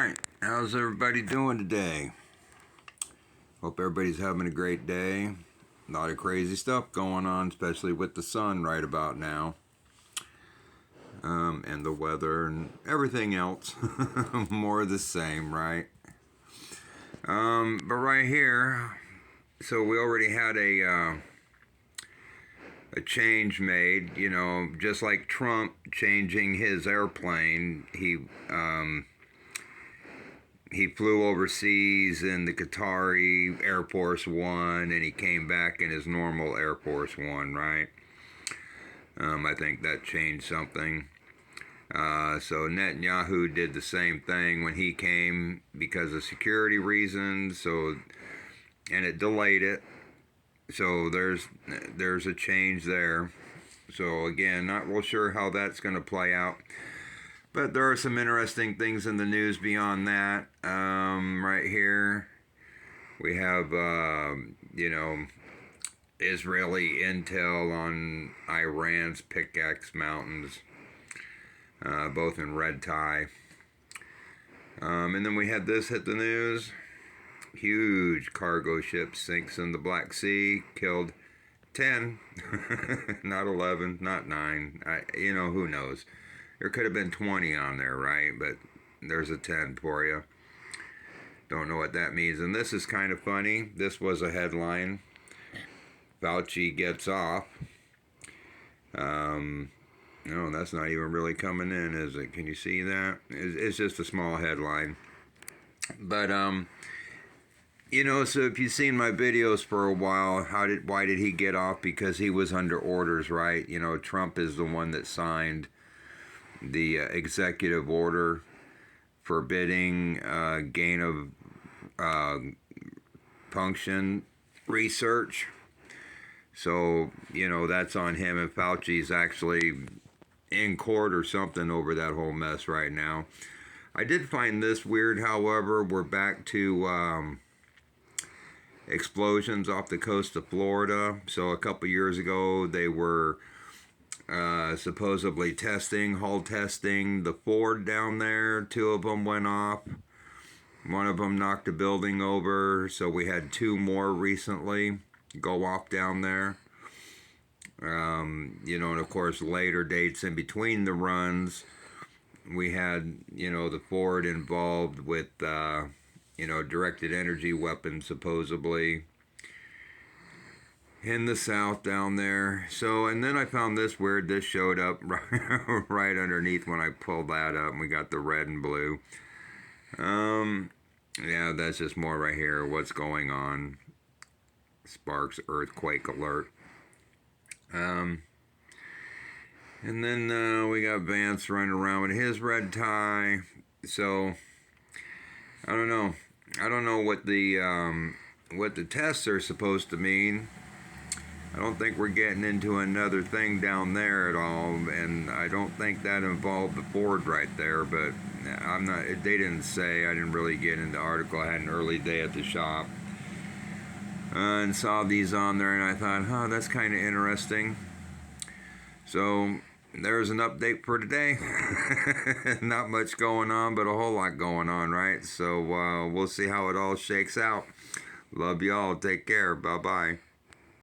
Alright, how's everybody doing today? Hope everybody's having a great day. A lot of crazy stuff going on, especially with the sun right about now. And the weather and everything else. More of the same, right? But right here, so we already had a change made, you know, just like Trump changing his airplane. He flew overseas in the Qatari Air Force One, and he came back in his normal Air Force One, right? I think that changed something. So Netanyahu did the same thing when he came because of security reasons. And it delayed it. So there's a change there. So again, not real sure how that's going to play out. But there are some interesting things in the news beyond that. Right here, we have, Israeli intel on Iran's Pickaxe Mountains, both in red tie. And then we had this hit the news. Huge cargo ship sinks in the Black Sea, killed 10, not 11, not 9. Who knows? There could have been 20 on there, right? But there's a 10 for you. Don't know what that means. And this is kind of funny. This was a headline. Fauci gets off. No, that's not even really coming in, is it? Can you see that? It's just a small headline. But, so if you've seen my videos for a while, why did he get off? Because he was under orders, right? You know, Trump is the one that signed the executive order forbidding gain of function research. So, that's on him, and Fauci's actually in court or something over that whole mess right now. I did find this weird, however. We're back to explosions off the coast of Florida. So a couple years ago, they were supposedly hull testing the Ford down there. 2 of them went off. One of them knocked a building over. So we had 2 more recently go off down there. And of course later dates in between the runs, we had, the Ford involved with, directed energy weapons supposedly in the south down there. So, and then I found this weird. This showed up right underneath when I pulled that up, and we got the red and blue. Yeah, that's just more right here. What's going on? Sparks earthquake alert. And then we got Vance running around with his red tie. So I don't know. I don't know what the tests are supposed to mean. I don't think we're getting into another thing down there at all, and I don't think that involved the Ford right there, but I'm not, they didn't say. I didn't really get into the article. I had an early day at the shop and saw these on there, and I thought, that's kind of interesting. So there's an update for today. Not much going on, but a whole lot going on, right? So we'll see how it all shakes out. Love y'all. Take care. Bye-bye.